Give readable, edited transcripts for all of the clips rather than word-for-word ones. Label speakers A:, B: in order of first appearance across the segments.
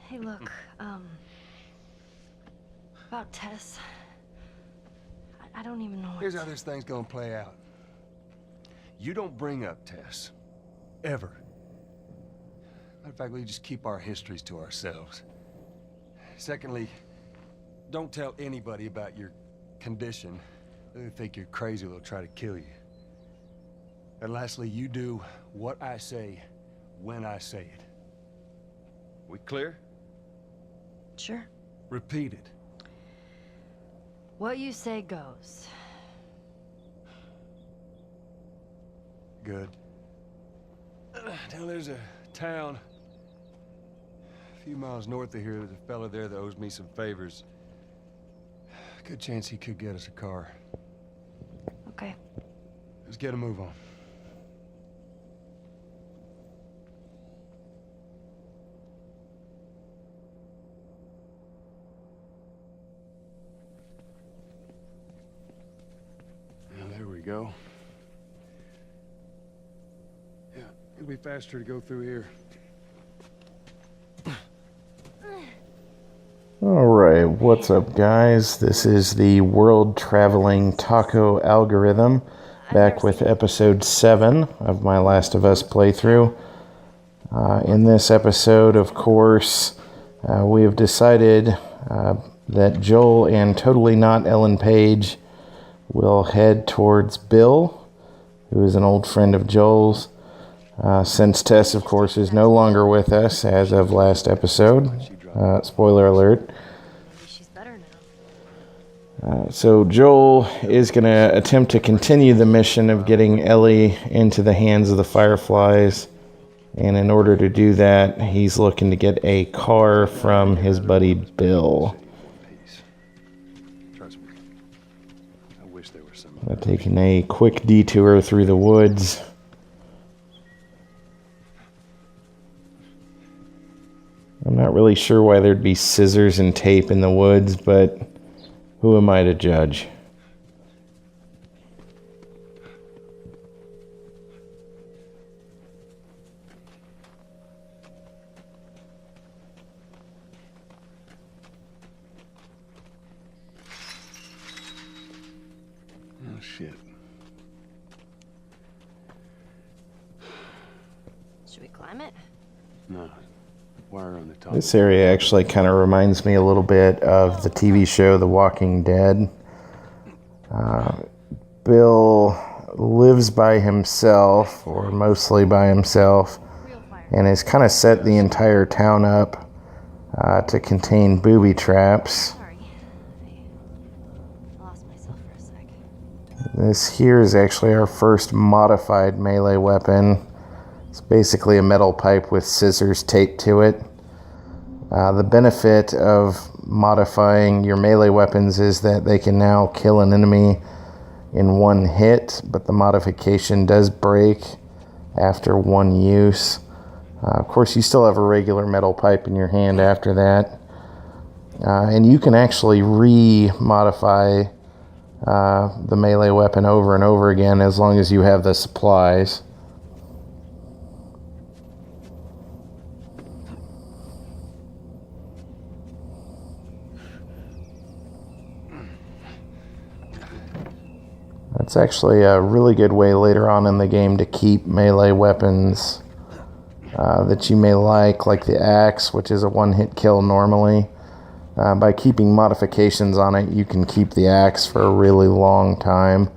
A: Hey, look, about Tess. I don't even know what
B: Here's how this thing's gonna play out. You don't bring up Tess. Ever. Matter of fact, we just keep our histories to ourselves. Secondly, don't tell anybody about your condition. They think you're crazy, they'll try to kill you. And lastly, you do what I say, when I say it. We clear?
A: Sure.
B: Repeat it.
A: What you say goes.
B: Good. Now there's a town a few miles north of here. There's a fella there that owes me some favors. Good chance he could get us a car.
A: Okay.
B: Let's get a move on. Now there we go. Yeah, it'll be faster to go through here.
C: Alright, what's up guys? This is the World Traveling Taco Algorithm, back with episode 7 of my Last of Us playthrough. In this episode, of course, we have decided that Joel and Totally Not Ellen Page will head towards Bill, who is an old friend of Joel's, since Tess, of course, is no longer with us as of last episode. Spoiler alert.
A: She's better now.
C: So Joel is going to attempt to continue the mission of getting Ellie into the hands of the Fireflies. And in order to do that, he's looking to get a car from his buddy Bill.
B: Trust me. I wish there were some.
C: Taking a quick detour through the woods. I'm not really sure why there'd be scissors and tape in the woods, but who am I to judge?
B: Oh shit.
A: Should we climb it?
B: No. Wire on the top.
C: This area actually kind of reminds me a little bit of the TV show The Walking Dead. Bill lives by himself, or mostly by himself,
A: Real fire.
C: and has kind of set the entire town up to contain booby traps.
A: Sorry. I lost myself for a sec.
C: This here is actually our first modified melee weapon. It's basically a metal pipe with scissors taped to it. The benefit of modifying your melee weapons is that they can now kill an enemy in one hit, but the modification does break after one use. Of course, you still have a regular metal pipe in your hand after that. And you can actually re-modify the melee weapon over and over again as long as you have the supplies. That's actually a really good way later on in the game to keep melee weapons that you may like the axe, which is a one-hit kill normally. By keeping modifications on it, you can keep the axe for a really long time.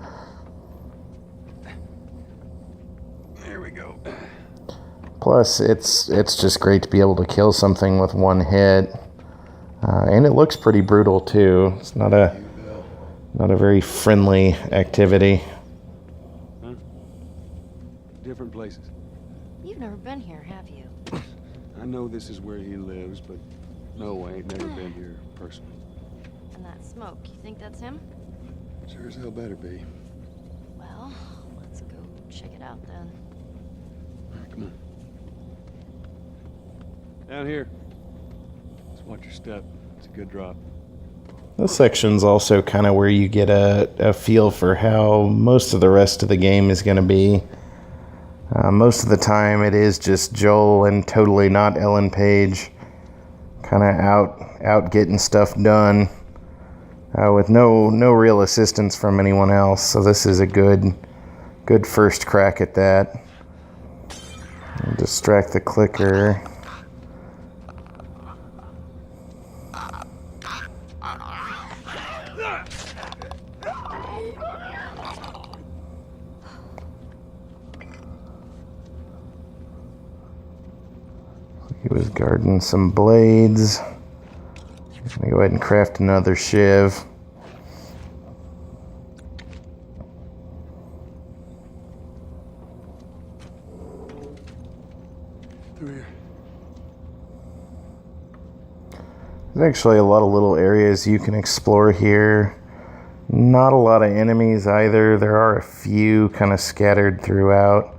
B: There we go.
C: Plus, it's just great to be able to kill something with one hit. And it looks pretty brutal too. It's not a very friendly activity.
B: Huh? Different places.
A: You've never been here, have you?
B: I know this is where he lives, but no, I ain't never been here personally.
A: And that smoke, you think that's him?
B: Sure as hell better be.
A: Well, let's go check it out then.
B: All right, come on. Down here. Just watch your step. It's a good drop.
C: This section's also kind of where you get a feel for how most of the rest of the game is going to be. Most of the time it is just Joel and Totally Not Ellen Page kind of out getting stuff done with no real assistance from anyone else. So this is a good first crack at that. Distract the clicker. He was guarding some blades. I'm gonna go ahead and craft another shiv.
B: Through here.
C: There's actually a lot of little areas you can explore here. Not a lot of enemies either. There are a few kind of scattered throughout.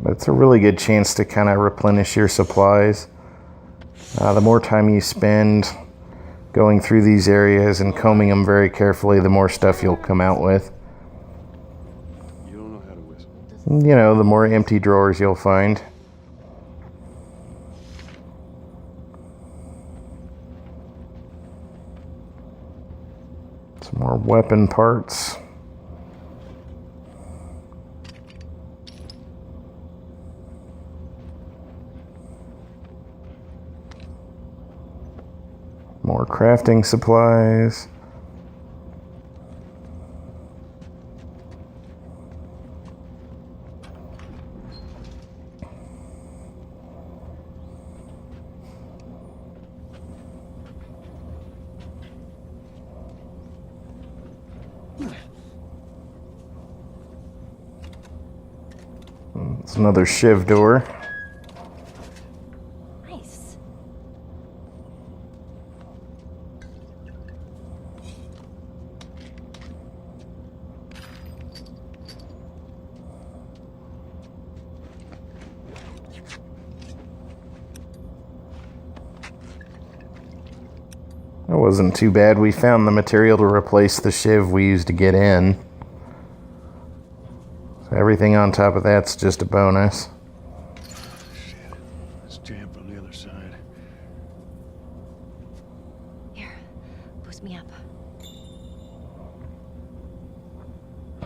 C: But it's a really good chance to kind of replenish your supplies. The more time you spend going through these areas and combing them very carefully, the more stuff you'll come out with.
B: You don't know how to whistle.
C: You know, the more empty drawers you'll find. Some more weapon parts. More crafting supplies. It's another shiv door.
A: Nice.
C: That wasn't too bad. We found the material to replace the shiv we used to get in. So everything on top of that's just a bonus.
B: Shit. It's jammed from the other side.
A: Here, boost me up.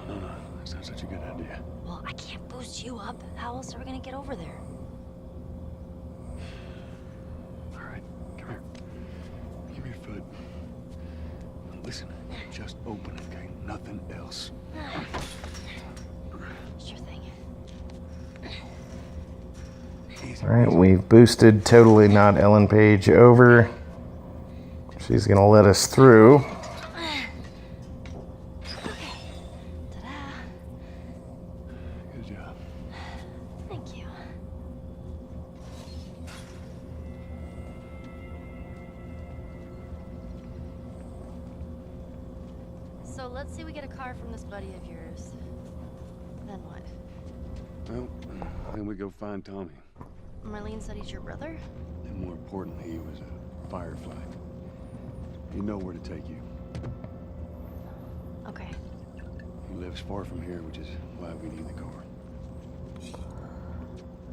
B: No, that's not such a good idea.
A: Well, I can't boost you up. How else are we gonna get over there?
B: All right, come here. Give me your foot. Listen, just open it, okay? Nothing else.
A: Sure thing.
B: Easy.
C: Alright, we've boosted Totally Not Ellen Page over. She's gonna let us through.
A: Ta-da.
B: Good job.
A: Thank you. So let's say we get a car from this buddy of yours. Then what?
B: Well, then we go find Tommy.
A: Marlene said he's your brother?
B: And more importantly, he was a firefly. You know where to take you.
A: Okay.
B: He lives far from here, which is why we need the car.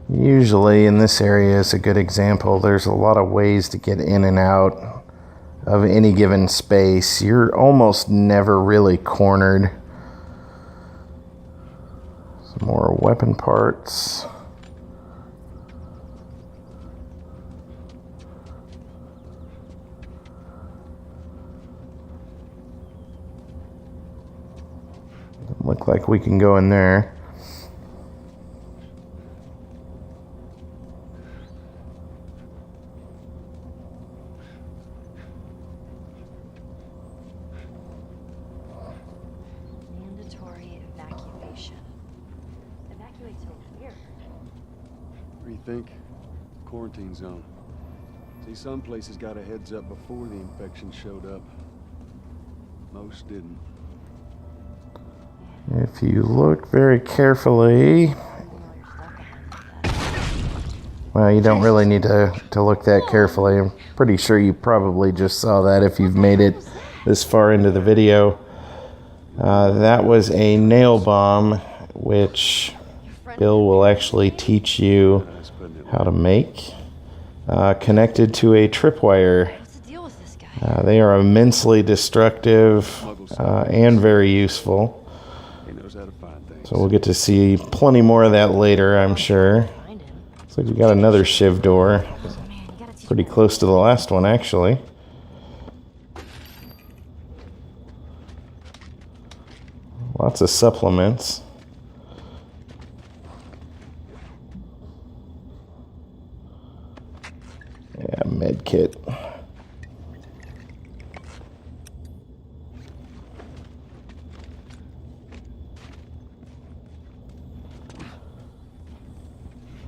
C: Usually in this area is a good example. There's a lot of ways to get in and out of any given space. You're almost never really cornered. Some more weapon parts. Doesn't look like we can go in there.
A: Mandatory evacuation. Evacuate to where?
B: What do you think? Quarantine zone. See, some places got a heads up before the infection showed up. Most didn't.
C: If you look very carefully,
A: I know you're stuck behind that.
C: well, you don't really need to look that carefully. I'm pretty sure you probably just saw that if you've made it this far into the video. That was a nail bomb, which Bill will actually teach you
B: Nice putting it.
C: how to make. connected to a tripwire.
A: What's the deal with this guy?
C: They are immensely destructive and very useful.
B: He knows how to find things.
C: So we'll get to see plenty more of that later, I'm sure.
A: Find him.
C: Looks like we got another shiv door.
A: Oh, man, you gotta teach
C: Pretty close to the last one, actually. Lots of supplements. Yeah, med kit.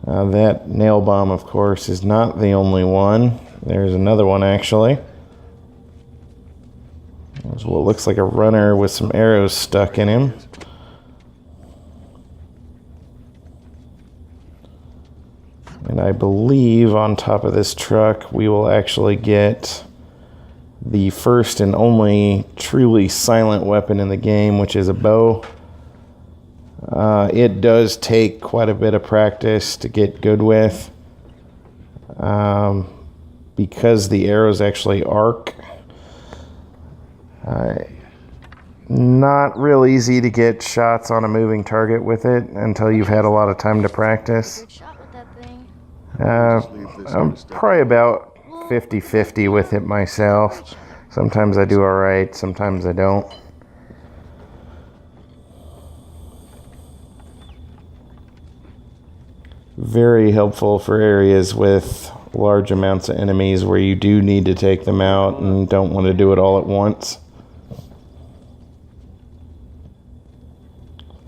C: That nail bomb, of course, is not the only one. There's another one, actually. There's what looks like a runner with some arrows stuck in him. And I believe on top of this truck we will actually get the first and only truly silent weapon in the game, which is a bow. It does take quite a bit of practice to get good with, because the arrows actually arc. Not real easy to get shots on a moving target with it until you've had a lot of time to practice.
A: good shot with that thing.
C: I'm probably about 50-50 with it myself. Sometimes I do alright, sometimes I don't. Very helpful for areas with large amounts of enemies where you do need to take them out and don't want to do it all at once.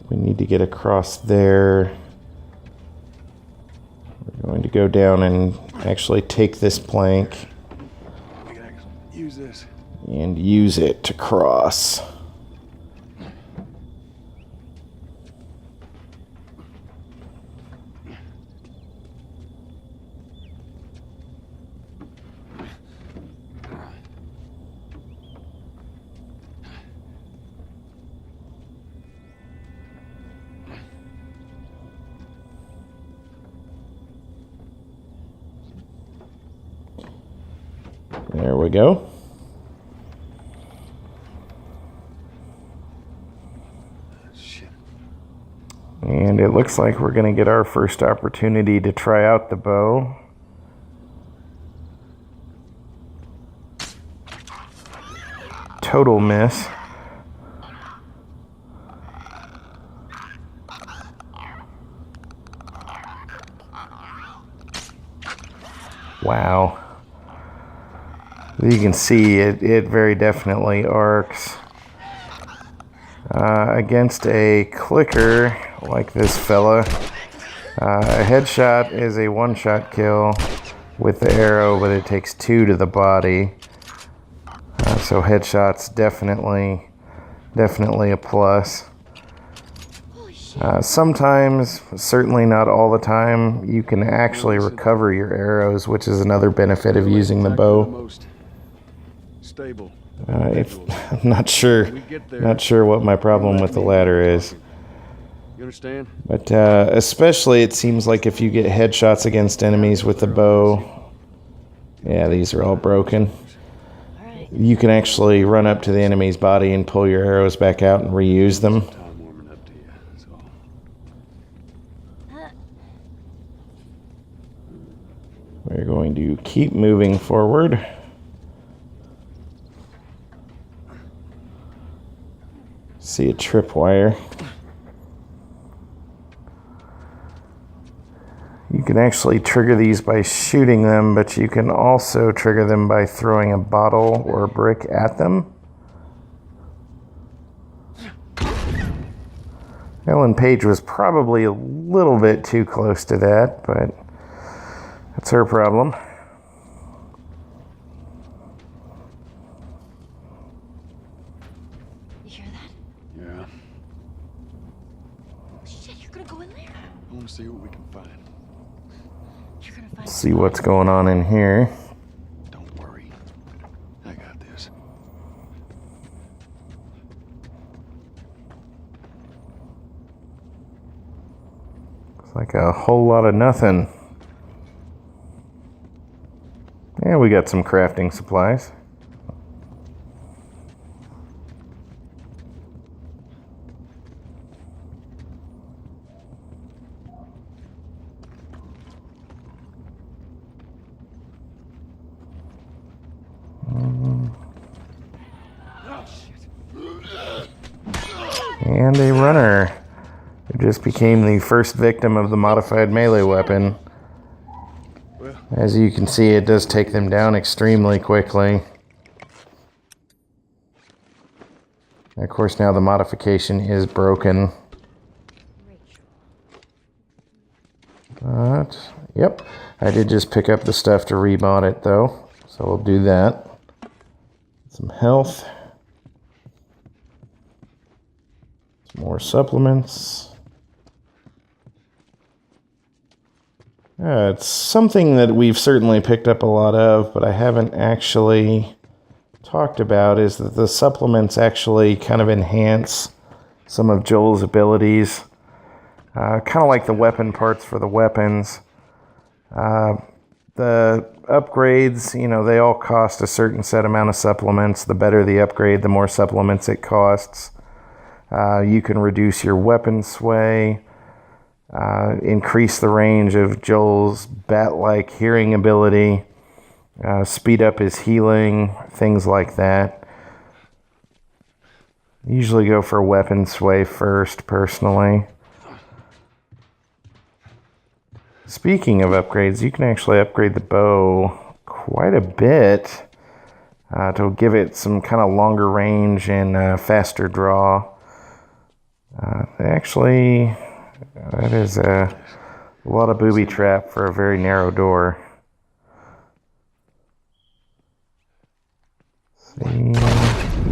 C: We need to get across there. We're going to go down and actually take this plank
B: We can actually use this.
C: and use it to cross. There we go.
B: Shit.
C: And it looks like we're going to get our first opportunity to try out the bow. Total miss. Wow. You can see it very definitely arcs. Against a clicker like this fella, a headshot is a one-shot kill with the arrow, but it takes 2 to the body. So headshots definitely a plus. Sometimes, certainly not all the time, you can actually recover your arrows, which is another benefit of using the bow.
B: Most stable.
C: I'm not sure what my problem with the latter is.
B: You understand?
C: But especially it seems like if you get headshots against enemies with the bow, yeah, these are all broken.
A: All right.
C: You can actually run up to the enemy's body and pull your arrows back out and reuse them.
B: Time warming up to you. That's all.
C: We're going to keep moving forward. See a tripwire. You can actually trigger these by shooting them, but you can also trigger them by throwing a bottle or a brick at them. Ellen Page was probably a little bit too close to that, but that's her problem.
A: You hear that?
B: Yeah.
A: Oh, shit, you're gonna go in there.
B: I want to see what we can find.
A: You're gonna find
C: See what's going on in here.
B: Don't worry. I got this.
C: It's like a whole lot of nothing. And we got some crafting supplies. And a runner who just became the first victim of the modified melee weapon. As you can see, it does take them down extremely quickly. And of course, now the modification is broken. But, yep, I did just pick up the stuff to remod it though, so we'll do that. Some health. Some more supplements. It's something that we've certainly picked up a lot of, but I haven't actually talked about, is that the supplements actually kind of enhance some of Joel's abilities. Kind of like the weapon parts for the weapons. The upgrades, you know, they all cost a certain set amount of supplements. The better the upgrade, the more supplements it costs. You can reduce your weapon sway. Increase the range of Joel's bat-like hearing ability, speed up his healing, things like that. Usually go for weapon sway first, personally. Speaking of upgrades, you can actually upgrade the bow quite a bit to give it some kind of longer range and faster draw. Actually... that is a lot of booby trap for a very narrow door. See?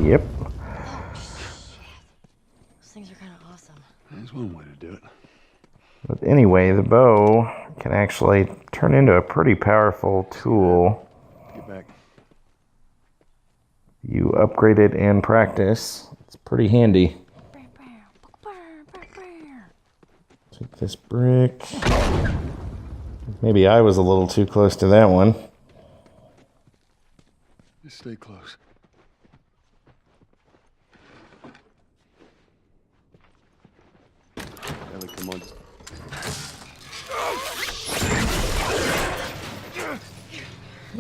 C: Yep.
A: Those things are kind of awesome.
B: That's one way to do it.
C: But anyway, the bow can actually turn into a pretty powerful tool.
B: Get back.
C: You upgrade it and practice. It's pretty handy. Take this brick. Maybe I was a little too close to that one.
B: Just stay close. Ellie, come on.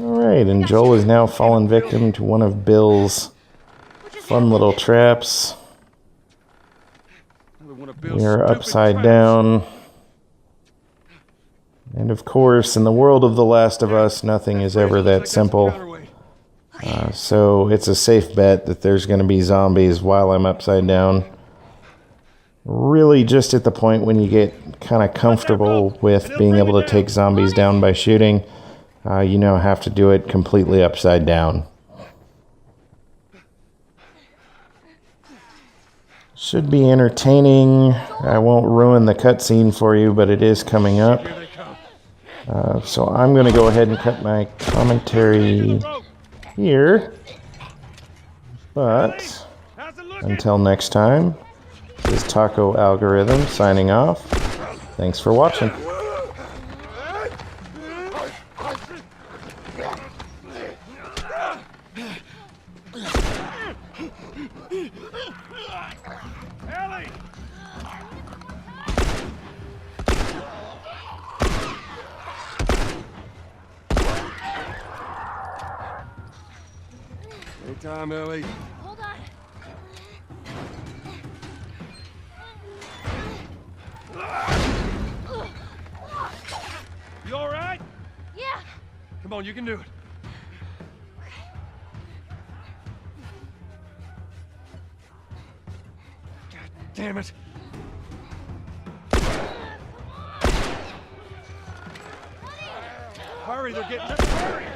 C: Alright, and Joel is now fallen victim to one of Bill's fun little traps. We are upside down. And of course, in the world of The Last of Us, nothing is ever that simple. So it's a safe bet that there's going to be zombies while I'm upside down. Really just at the point when you get kind of comfortable with being able to take zombies down by shooting, you now have to do it completely upside down. Should be entertaining. I won't ruin the cutscene for you, but it is coming up. So I'm going to go ahead and cut my commentary here. But until next time, this is Taco Algorithm signing off. Thanks for watching.
B: Anytime, Ellie.
A: Hold on.
B: You all right?
A: Yeah.
B: Come on, you can do it. God damn it. Hurry, they're getting... Hurry!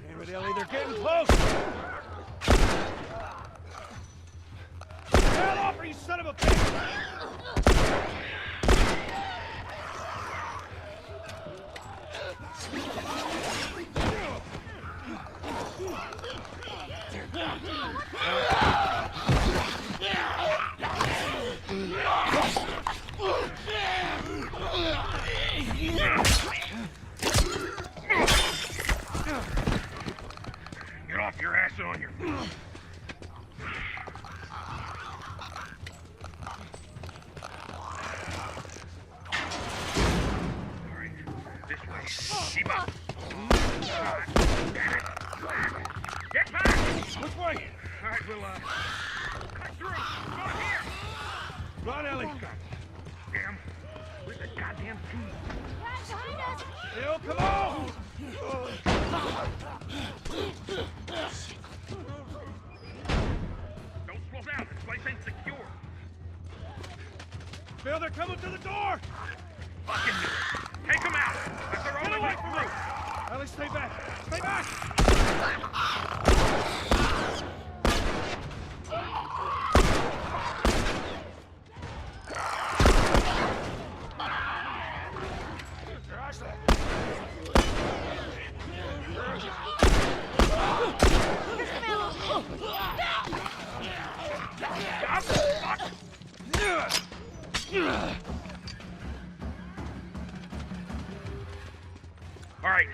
B: Damn it, Ellie, they're getting close! Get off her, you son of a bitch!
D: Keep up. Get back!
B: Which way?
D: All right, we'll, cut through. Go here.
B: Run, Ellie.
D: Damn. Where's the goddamn key?
A: Guys, behind us!
B: Bill, come on!
D: Don't slow down. This place ain't secure.
B: Bill, they're coming to the door!
D: Fucking do it. Take them out. That's our only way through.
B: Ellie, stay back! Stay back!
D: All right.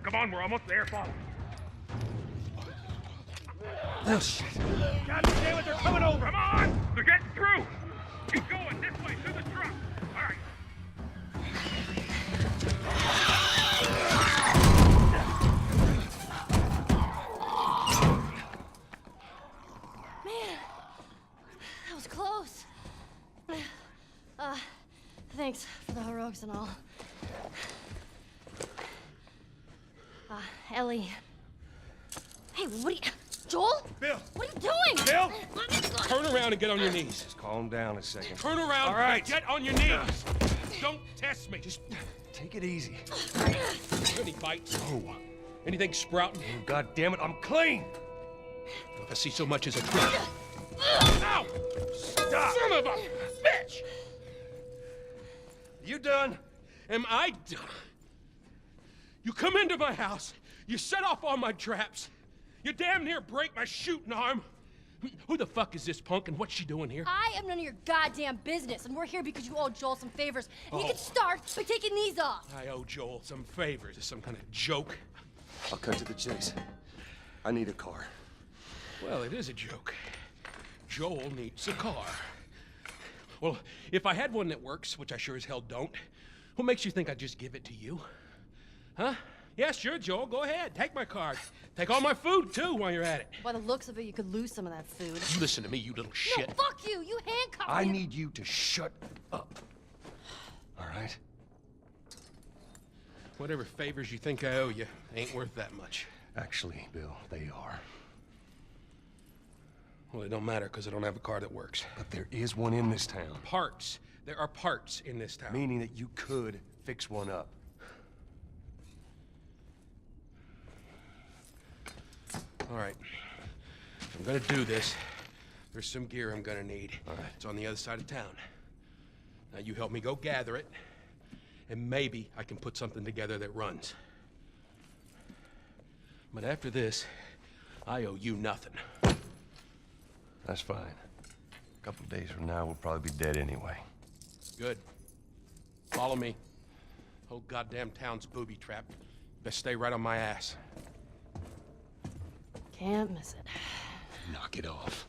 D: Come on, we're almost there. Follow.
B: Oh, shit. God damn it, they're coming over!
D: Come on! They're getting through! Keep going, this way, through the truck! Alright.
A: Man, that was close. Thanks for the heroics and all. Ellie. Hey, what are you... Joel?
B: Bill!
A: What are you doing?
B: Bill!
A: Let me go.
E: Turn around and get on your knees.
B: Just calm down a second.
E: Turn around
B: All right.
E: and get on your knees. Don't test me. Just
B: Take it easy.
E: any bites. Oh. Anything sprouting?
B: Oh, God damn it, I'm clean!
E: If I see so much as a twig. Ow!
B: Stop!
E: Son of a bitch!
B: You done?
E: Am I done? You come into my house, you set off all my traps, you damn near break my shooting arm. Who the fuck is this punk and what's she doing here?
A: I am none of your goddamn business, and we're here because you owe Joel some favors. And you can start by taking these off.
E: I owe Joel some favors. Is some kind of joke?
B: I'll cut to the chase. I need a car.
E: Well, it is a joke. Joel needs a car. Well, if I had one that works, which I sure as hell don't, what makes you think I'd just give it to you? Huh? Yeah, sure, Joel, go ahead. Take my car. Take all my food, too, while you're at it.
A: By the looks of it, you could lose some of that food.
E: You listen to me, you little shit.
A: No, fuck you! You handcuffed me.
B: I need you to shut up. All right?
E: Whatever favors you think I owe you ain't worth that much.
B: Actually, Bill, they are.
E: Well, it don't matter, because I don't have a car that works.
B: But there is one in this town.
E: Parts. There are parts in this town.
B: Meaning that you could fix one up.
E: All right. If I'm gonna do this, there's some gear I'm gonna need.
B: All right.
E: It's on the other side of town. Now you help me go gather it, and maybe I can put something together that runs. But after this, I owe you nothing.
B: That's fine. A couple days from now, we'll probably be dead anyway.
E: Good. Follow me. Whole goddamn town's booby-trapped. Best stay right on my ass.
A: Can't miss it.
B: Knock it off.